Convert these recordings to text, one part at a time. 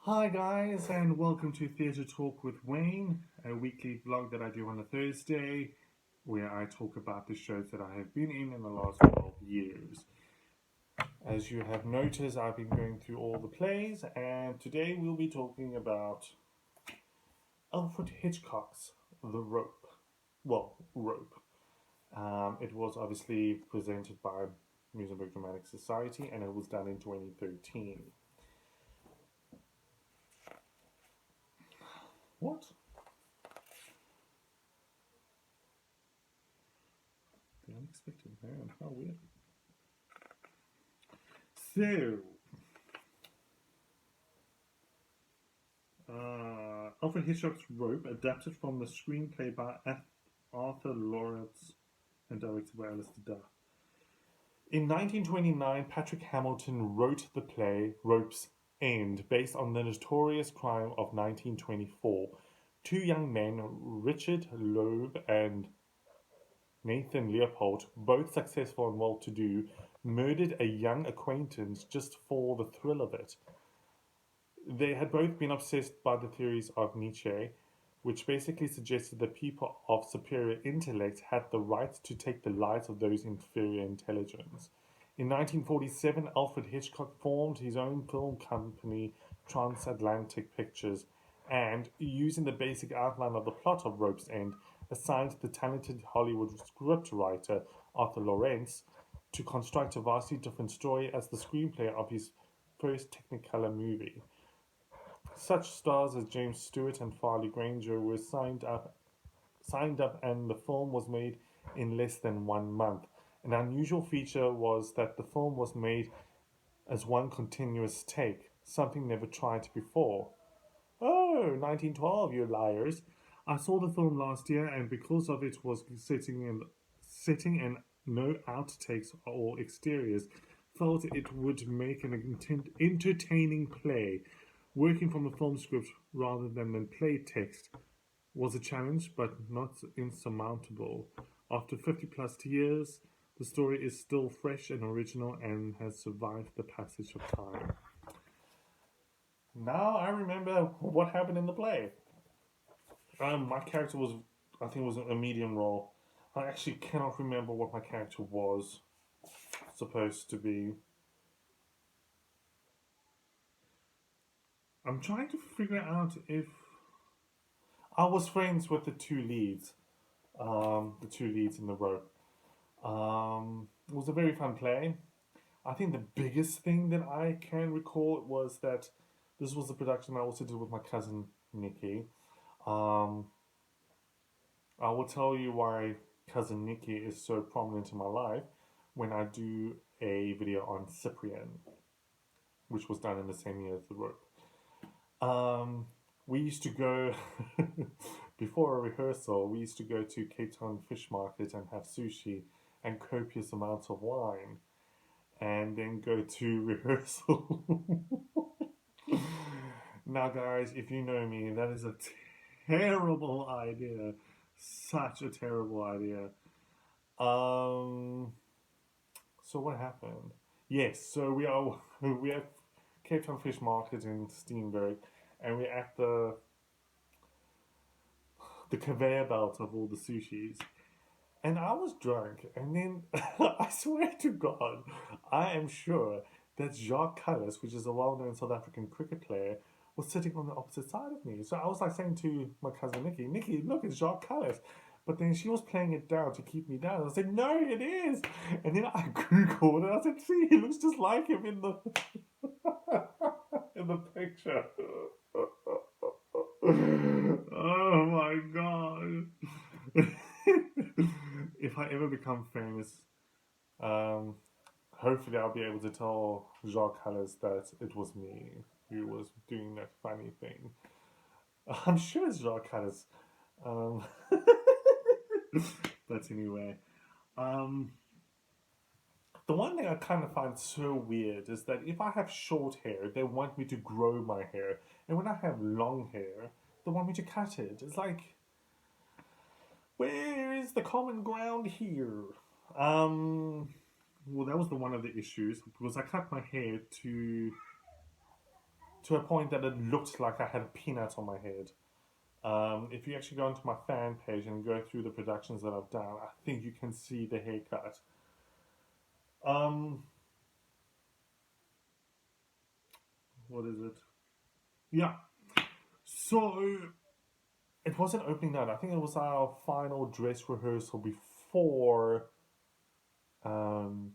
Hi guys, and welcome to Theatre Talk with Wayne, a weekly vlog that I do on a Thursday, where I talk about the shows that I have been in the last 12 years. As you have noticed, I've been going through all the plays, and today we'll be talking about Alfred Hitchcock's The Rope. Well, Rope. It was obviously presented by Musenberg Dramatic Society, and it was done in 2013. What? The unexpected man. How weird. So, Alfred Hitchcock's Rope, adapted from the screenplay by Arthur Lawrence and directed by Alistair Duff. In 1929, Patrick Hamilton wrote the play Rope's End, based on the notorious crime of 1924. Two young men, Richard Loeb and Nathan Leopold, both successful and well-to-do, murdered a young acquaintance just for the thrill of it. They had both been obsessed by the theories of Nietzsche, which basically suggested that people of superior intellect had the right to take the lives of those inferior intelligence. In 1947, Alfred Hitchcock formed his own film company, Transatlantic Pictures, and, using the basic outline of the plot of Rope's End, assigned the talented Hollywood scriptwriter Arthur Lawrence to construct a vastly different story as the screenplay of his first Technicolor movie. Such stars as James Stewart and Farley Granger were signed up, and the film was made in less than 1 month. An unusual feature was that the film was made as one continuous take, something never tried before. Oh, 1912, you liars. I saw the film last year, and because of it was setting and no outtakes or exteriors, felt it would make an entertaining play. Working from a film script rather than the play text was a challenge, but not insurmountable. After 50 plus years, the story is still fresh and original and has survived the passage of time. Now I remember what happened in the play. My character was, I think, was a medium role. I actually cannot remember what my character was supposed to be. I'm trying to figure out if I was friends with the two leads in the rope. It was a very fun play. I think the biggest thing that I can recall was that this was a production I also did with my cousin Nikki. Um, I will tell you why cousin Nikki is so prominent in my life when I do a video on Cyprian, which was done in the same year as the rope. We used to go before a rehearsal. We used to go to Cape Town Fish Market and have sushi and copious amounts of wine, and then go to rehearsal. Now, guys, if you know me, that is a terrible idea. Such a terrible idea. Um. So what happened? Yes. So we are at Cape Town Fish Market in Steenberg, and we're at the conveyor belt of all the sushis. And I was drunk, and then I swear to God, I am sure that Jacques Callis, which is a well-known South African cricket player, was sitting on the opposite side of me. So I was like saying to my cousin Nikki, Nikki, look, it's Jacques Callis. But then she was playing it down to keep me down. I said, no, it is. And then I googled and I said, see, he looks just like him in the in the picture. Oh my God. If I ever become famous, um, hopefully I'll be able to tell Jacques Callis that it was me who was doing that funny thing. I'm sure it's Jacques Callis. Um, but anyway, um, the one thing I kind of find so weird is that if I have short hair, they want me to grow my hair, and when I have long hair, they want me to cut it. It's like, where is the common ground here? Um, well, that was one of the issues because I cut my hair to to a point that it looked like I had a peanut on my head. If you actually go onto my fan page and go through the productions that I've done, I think you can see the haircut. Um, what is it? Yeah. So it wasn't opening night. I think it was our final dress rehearsal um,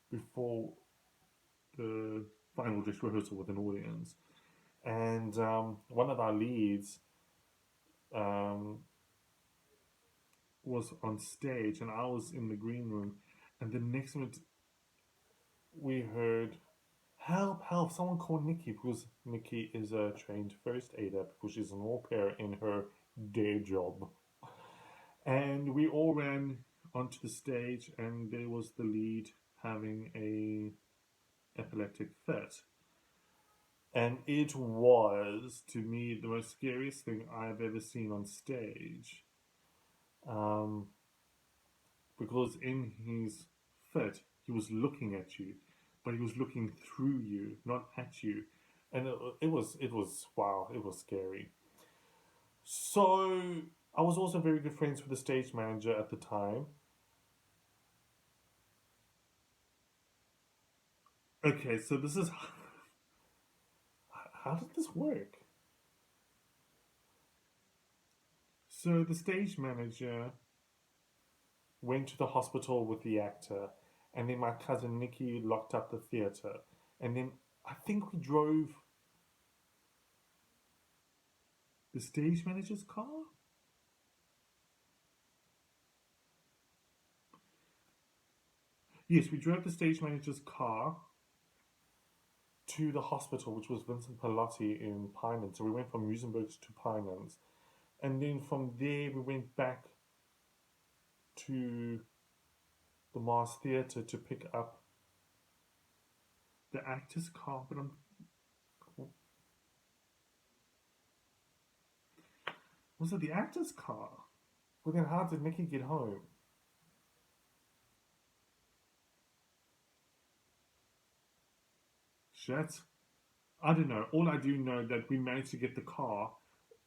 before the final dress rehearsal with an audience, and one of our leads um, was on stage, and I was in the green room, and the next minute we heard, "Help! Help! Someone call Nikki!" Because Nikki is a trained first aider because she's an au pair in her day job. And we all ran onto the stage, and there was the lead having a epileptic fit. And it was, to me, the most scariest thing I've ever seen on stage. Um, because in his fit, he was looking at you, but he was looking through you, not at you. And it was, wow, it was scary. So I was also very good friends with the stage manager at the time. Okay, so this is how did this work? So the stage manager went to the hospital with the actor, and then my cousin Nikki locked up the theater, and then I think we drove the stage manager's car. Yes, we drove the stage manager's car to the hospital, which was Vincent Pallotti in Pinelands. So we went from Musenberg to Pinelands, and then from there we went back to the Mars Theatre to pick up the actor's car. But was it the actor's car? Well, then how did Nikki get home? Shit. I don't know. All I do know that we managed to get the car,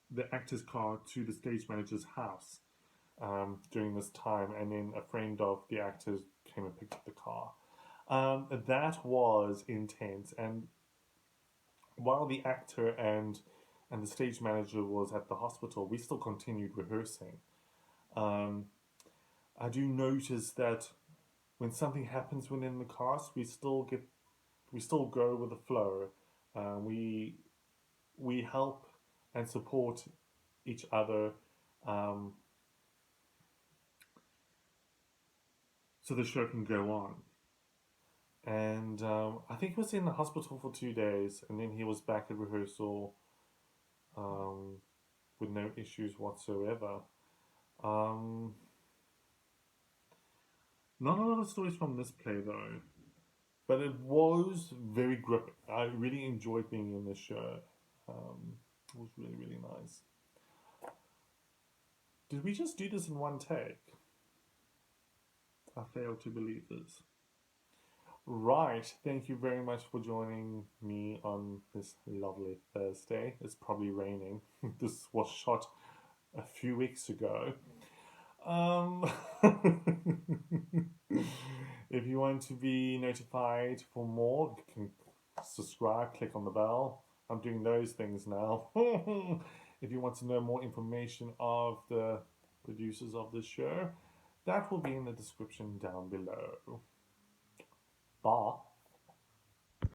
the actor's car, to the stage manager's house during this time, and then a friend of the actors came and picked up the car. That was intense, and while the actor and the stage manager was at the hospital, we still continued rehearsing. Um, I do notice that when something happens within the cast, we still go with the flow. Uh, we we help and support each other, um, so the show can go on. And I think he was in the hospital for 2 days, and then he was back at rehearsal um, with no issues whatsoever. Um, Not a lot of stories from this play though, but it was very gripping. I really enjoyed being in this show. It was really, really nice. Did we just do this in one take? I fail to believe this. Right, thank you very much for joining me on this lovely Thursday. It's probably raining. This was shot a few weeks ago. Um, if you want to be notified for more, you can subscribe, click on the bell. I'm doing those things now. If you want to know more information of the producers of this show, that will be in the description down below. Bye.